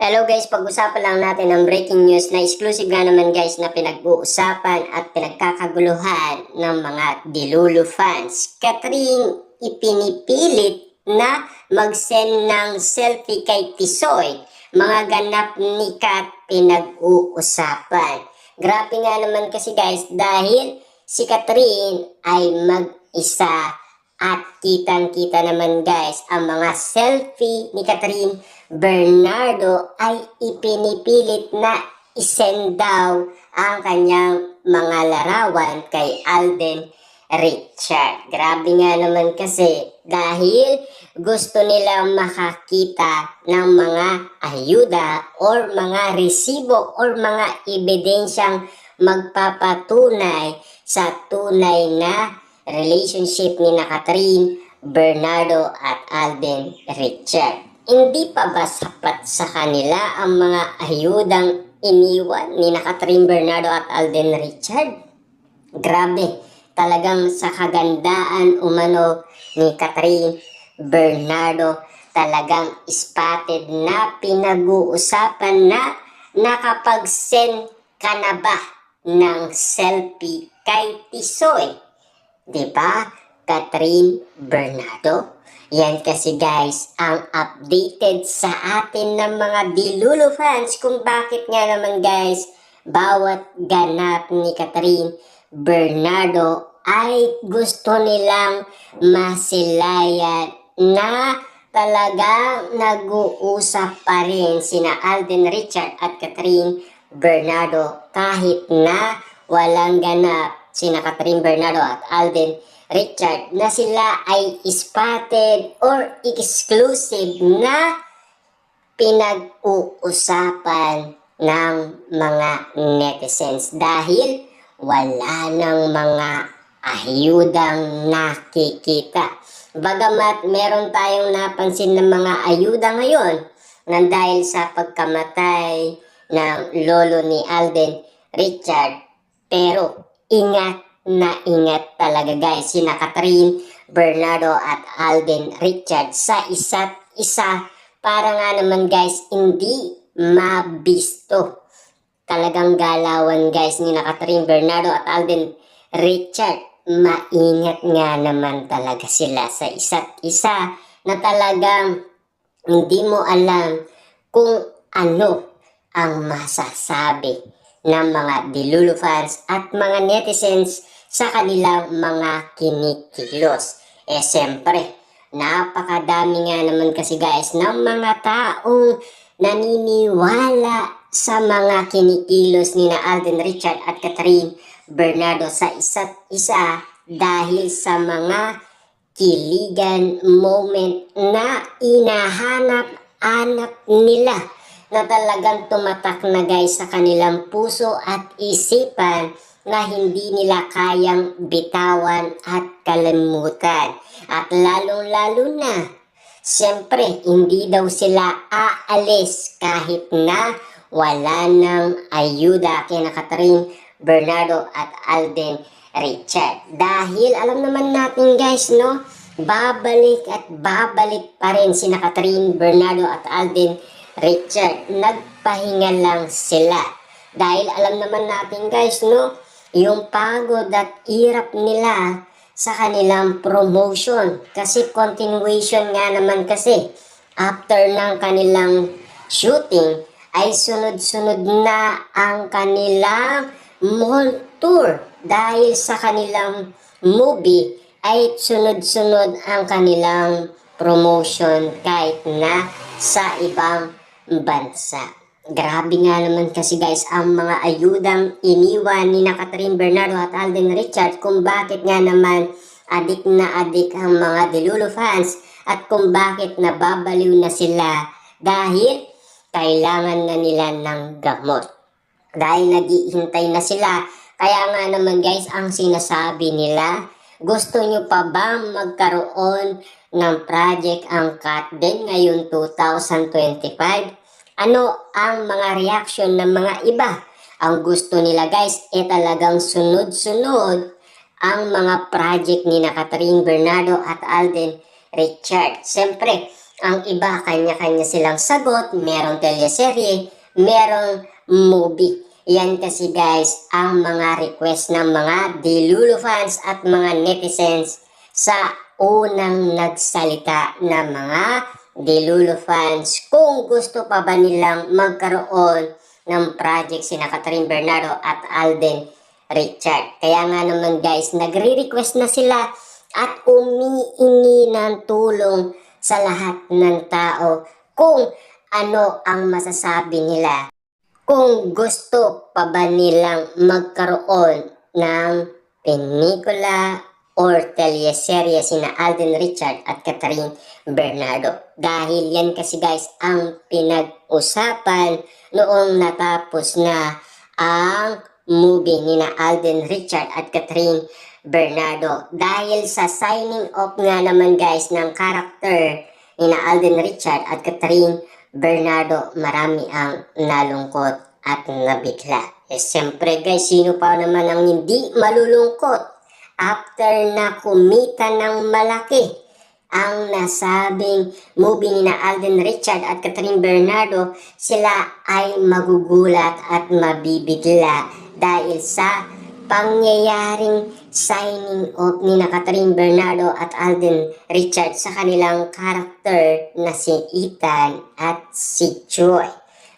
Hello guys, pag-usapan lang natin ang breaking news na exclusive nga naman guys na pinag-uusapan at pinagkakaguluhan ng mga Delulu fans. Catherine ipinipilit na mag-send ng selfie kay Tisoy. Mga ganap ni Kat pinag-uusapan. Grabe nga naman kasi guys dahil si Catherine ay mag-isa at kitang-kita naman guys ang mga selfie ni Catherine Bernardo ay ipinipilit na isend daw ang kanyang mga larawan kay Alden Richard. Grabe nga naman kasi dahil gusto nilang makakita ng mga ayuda or mga resibo or mga ebidensyang magpapatunay sa tunay na relationship ni Catherine Bernardo at Alden Richard. Hindi pa ba sapat sa kanila ang mga ayudang iniwan ni Catherine Bernardo at Alden Richard? Grabe, talagang sa kagandaan umano ni Catherine Bernardo, talagang spotted na pinag-uusapan na nakapag-send ka na ba ng selfie kay Tisoy? Diba, Catherine Bernardo? Yan kasi guys, ang updated sa atin ng mga Delulu fans kung bakit nga naman guys, bawat ganap ni Catherine Bernardo ay gusto nilang masilayan na talagang nag-uusap pa rin sina Alden Richard at Catherine Bernardo kahit na walang ganap sina Catherine Bernardo at Alden Richard na sila ay spotted or exclusive na pinag-uusapan ng mga netizens dahil wala ng mga ayudang nakikita. Bagamat meron tayong napansin ng mga ayuda ngayon nang dahil sa pagkamatay ng lolo ni Alden Richard, pero ingat na ingat talaga guys sina Catherine Bernardo at Alden Richard sa isa't isa para nga naman guys hindi mabisto. Talagang galawan guys ni Catherine Bernardo at Alden Richard. Maingat nga naman talaga sila sa isa't isa na talagang hindi mo alam kung ano ang masasabi ng mga Delulu fans at mga netizens sa kanilang mga kinikilos. Siyempre, napakadami nga naman kasi guys ng mga taong naniniwala sa mga kinikilos ni Alden Richard at Catherine Bernardo sa isa't isa dahil sa mga kiligan moment na inahanap-hanap nila na talagang tumatak na guys sa kanilang puso at isipan na hindi nila kayang bitawan at kalimutan. At lalong-lalo na, siyempre, hindi daw sila aalis kahit na wala ng ayuda kina Catherine Bernardo at Alden Richard. Dahil alam naman natin guys, no, babalik at babalik pa rin sina Catherine Bernardo at Alden Richard. Nagpahinga lang sila. Dahil alam naman natin guys, no, yung pagod at hirap nila sa kanilang promotion. Kasi continuation nga naman kasi. After ng kanilang shooting, ay sunod-sunod na ang kanilang mall tour. Dahil sa kanilang movie, ay sunod-sunod ang kanilang promotion kahit na sa ibang bansa. Grabe nga naman kasi guys ang mga ayudang iniwan ni Catherine Bernardo at Alden Richard kung bakit nga naman adik na adik ang mga Delulu fans at kung bakit nababaliw na sila dahil kailangan na nila ng gamot. Dahil naghihintay na sila, kaya nga naman guys ang sinasabi nila, gusto nyo pa bang magkaroon ng project ang Katden ngayon 2025? Ano ang mga reaction ng mga iba? Ang gusto nila guys talagang sunod-sunod ang mga project ni Catherine Bernardo at Alden Richard. Siyempre, Ang iba, kanya-kanya silang sagot. Merong teleserye, merong movie. Yan kasi guys, ang mga request ng mga Delulu fans at mga netizens sa unang nagsalita na mga Delulu fans. Kung gusto pa ba nilang magkaroon ng project sina Catherine Bernardo at Alden Richard. Kaya nga naman guys, nagre-request na sila at umiingi ng tulong sa lahat ng tao kung ano ang masasabi nila. Kung gusto pa ba nilang magkaroon ng pelikula or teleserye sina Alden Richard at Catherine Bernardo. Dahil yan kasi guys ang pinag-usapan noong natapos na ang movie ni na Alden Richard at Catherine Bernardo. Dahil sa signing off nga naman guys ng character ni na Alden Richard at Catherine Bernardo, marami ang nalungkot at nabigla. Siyempre guys, sino pa naman ang hindi malulungkot after na kumita ng malaki ang nasabing movie ni na Alden Richard at Catherine Bernardo? Sila ay magugulat at mabibigla dahil sa pangyayaring signing off ni na Catherine Bernardo at Alden Richard sa kanilang karakter na si Ethan at si Joy.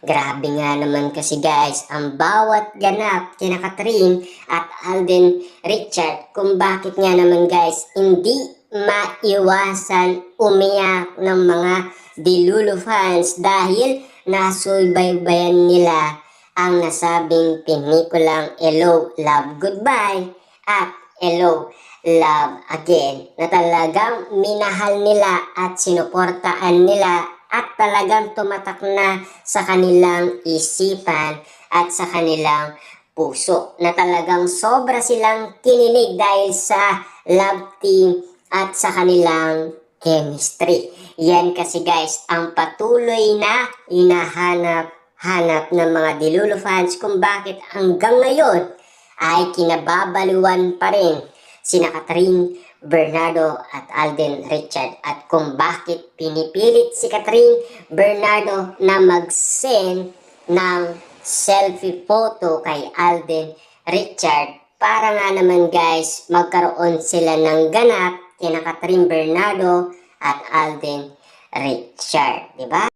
Grabe nga naman kasi guys ang bawat ganap kina Catherine at Alden Richard kung bakit nga naman guys hindi maiwasan umiyak ng mga Delulu fans dahil nasubaybayan nila ang nasabing pelikulang Hello, Love, Goodbye at Hello, Love Again na talagang minahal nila at sinuportaan nila at talagang tumatak na sa kanilang isipan at sa kanilang puso na talagang sobra silang kinilig dahil sa love team at sa kanilang chemistry. Yan kasi guys ang patuloy na hinahanap ng mga Delulu fans kung bakit hanggang ngayon ay kinababaliwan pa rin sina Catherine Bernardo at Alden Richard at kung bakit pinipilit si Catherine Bernardo na mag-send ng selfie photo kay Alden Richard para nga naman guys magkaroon sila ng ganap kina Catherine Bernardo at Alden Richard, di ba?